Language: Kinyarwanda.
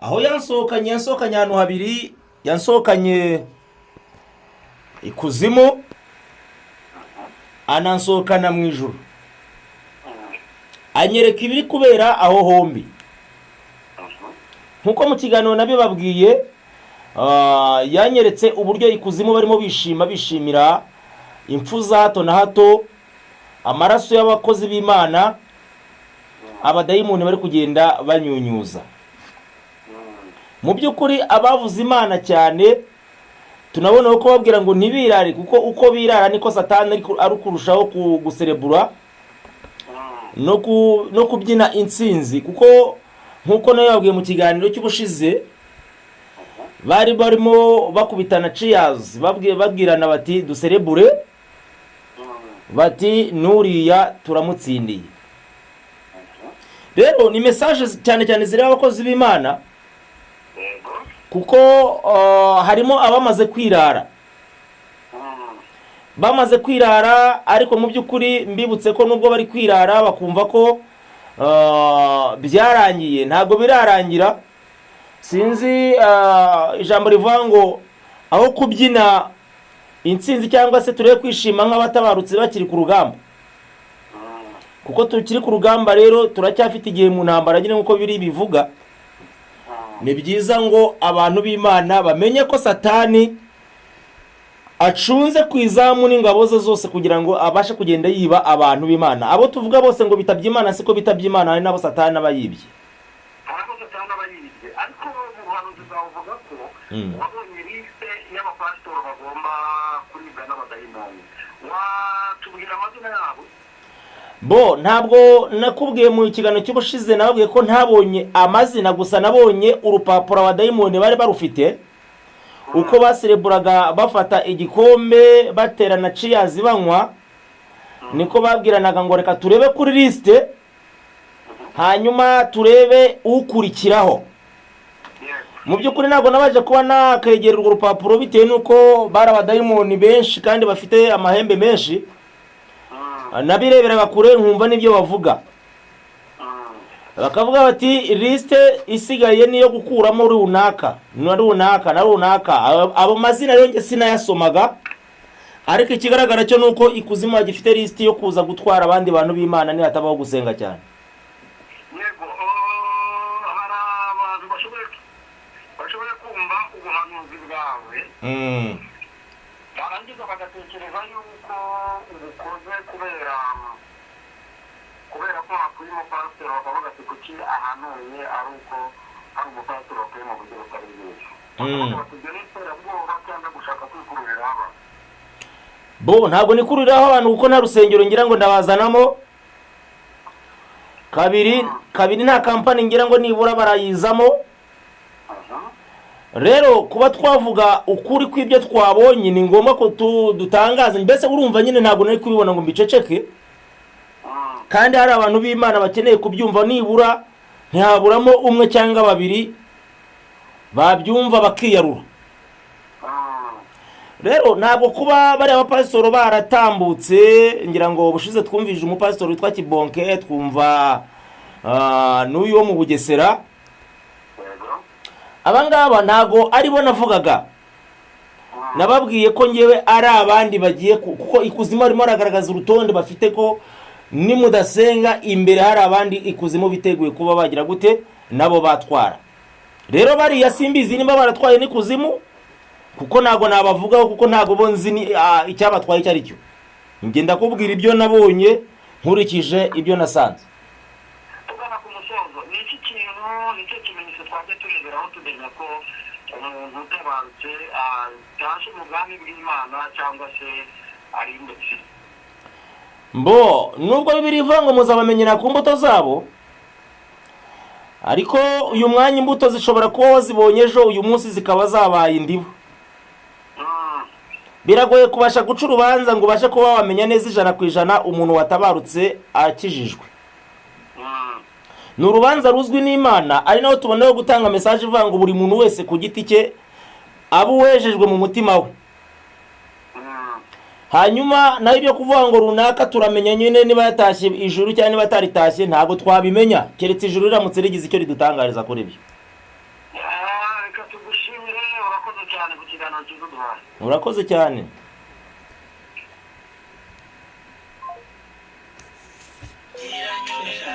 aho yansohokanye ahantu habiri, yansohokanye ikuzimu anansohokana mu ijuru, anyereka ibiri kubera aho hombi. Nkuko mu kiganiro nabibabwiye, yanyeretse uburyo ikuzimu barimo bishimira impfu za hato na hato, amaraso y'abakozi b'Imana, abadayimoni bari kugenda banyunyuza. Mu by'ukuri abavuze Imana cyane tunabona ko babwira ngo ntibirare, kuko uko birara niko Satani ari kurushaho guserebura no kubyina intsinzi, kuko nkuko nayo babwiye mu kiganiro cy'ubushize bari barimo bakubitana cheers, babwirana bati duserebure, bati nuriya turamutsindiye. Rero ni message cyane cyane zireba abakozi b'Imana, kuko harimo abamaze kwirara, ariko mu by'ukuri mbibutse ko nubwo bari kwirara bakumva ko byarangiye, ntabwo birarangira. Sinzi ijambo rivuga ngo aho kubyina intsinzi cyangwa se turebe kwishima nk'abatabarutse bakiri ku rugamba, kuko tukiri ku rugamba. Rero turacyafite igihe mu ntambara nyine nkuko biri bivuga. Ni byiza ngo abantu b'Imana bamenye ko Satani acunze ku izamu n'ingabo ze zose kugira ngo abashe kugenda yiba abantu b'Imana. Abo tuvuga bose ngo bitabye Imana, siko bitabye Imana, hari nabo Satani abayibye. Ariko mu buhanuzi bwavuga ko wabonye liste y'abapasitoro bagomba kuribwa n'abadayimoni. Watubwira amazina yabo? Ntabwo nakubwiye mu kiganiro cy'ubushize, nababwiye ko ntabonye amazina, gusa nabonye urupapuro abadayimoni bari barufite, uko basereburaga bafata igikombe baterana cheers banywa, niko babwiranaga ngo reka turebe kuri liste hanyuma turebe ukurikiraho. Mu by'ukuri ntabwo nabaje kuba nakegera urwo rupapuro bitewe nuko bari abadayimoni benshi kandi bafite amahembe menshi, nabireberaga kure nkumva n'ibyo bavuga. Bakavuga bati liste isigaye niyo gukuramo runaka na runaka. Abo mazina rero nge sinayasomaga, ariko ikigaragara cyo nuko ikuzimu gifite liste yo kuza gutwara abandi bantu b'Imana ni hatabaho gusenga cyane. Yego, hari abantu bashoboye kumva ubuhanuzi bwawe, barangiza bagatekereza yuko ubukoze kubera ko hakuye umupasiteri, bakavuga ati kuki ahanuye ari uko hari umupasiteri wakuye mu buryo butari bwiza. Bakujya n'iterabwoba cyangwa gushaka kwikururiraho abantu. Ntabwo nikururiraho abantu kuko nta rusengero ngira ngo ndabazanamo. Kabiri nta kampani ngira ngo nibura barayizamo. Rero kuba twavuga ukuri kw'ibyo twabonye ni ngombwa ko dutangaza. Mbese urumva nyine ntabwo nari kubibona ngo mbiceceke, kandi hari abantu b'Imana bakeneye kubyumva, nibura ntihaburamo umwe cyangwa babiri babyumva bakiyarura. Rero ntabwo kuba bari abapasitoro baratambutse, ngira ngo bushize twumvije umupasitoro witwa Kibonke, twumva n'uyu wo mu Bugesera. Abangaba ntago aribo navugaga, nababwiye ko ngewe ari abandi bagiye, kuko ikuzimu arimo aragaragaza urutonde bafite ko ni mudasenga imbere hari abandi ikuzimu biteguye kuba bagira gute nabo batwara. Rero bariya simbizi nimba baratwaye n'ikuzimu, kuko ntago nabavugaho, kuko ntago bonzi icyabatwaye icyo ari cyo. Ngenda kubwira ibyo nabonye nkurikije ibyo nasanze. Tugana ku musozo, ni iki kintu nicyo kimenyetso twaje tureberaho tumenya ko umuntu utabarutse cyashe umugambi bw'Imana cyangwa se ari imbere? Nubwo Bibiliya ivuga ngo muzabamenyera ku mbuto zabo, ariko uyu mwanya imbuto zishobora kuba wazibonye ejo, uyu munsi zikaba zabaye indibu. Biragoye kubasha guca urubanza ngo ubashe kuba wamenya neza 100% umuntu watabarutse akijijwe. Ni urubanza ruzwi n'Imana, ari naho tuboneyeho gutanga message ivuga ngo buri muntu wese ku giti cye abo wejejwe mu mutima we. Hanyuma naho ibyo kuvuga ngo runaka turamenya nyine niba yatashye ijuru cyangwa niba ataritashye, ntago twabimenya keretse ijuru riramutse rigize icyo ridutangariza kuri byo. urakoze cyane ku kiganiro cyiza duhaye. urakoze cyane. iranyobera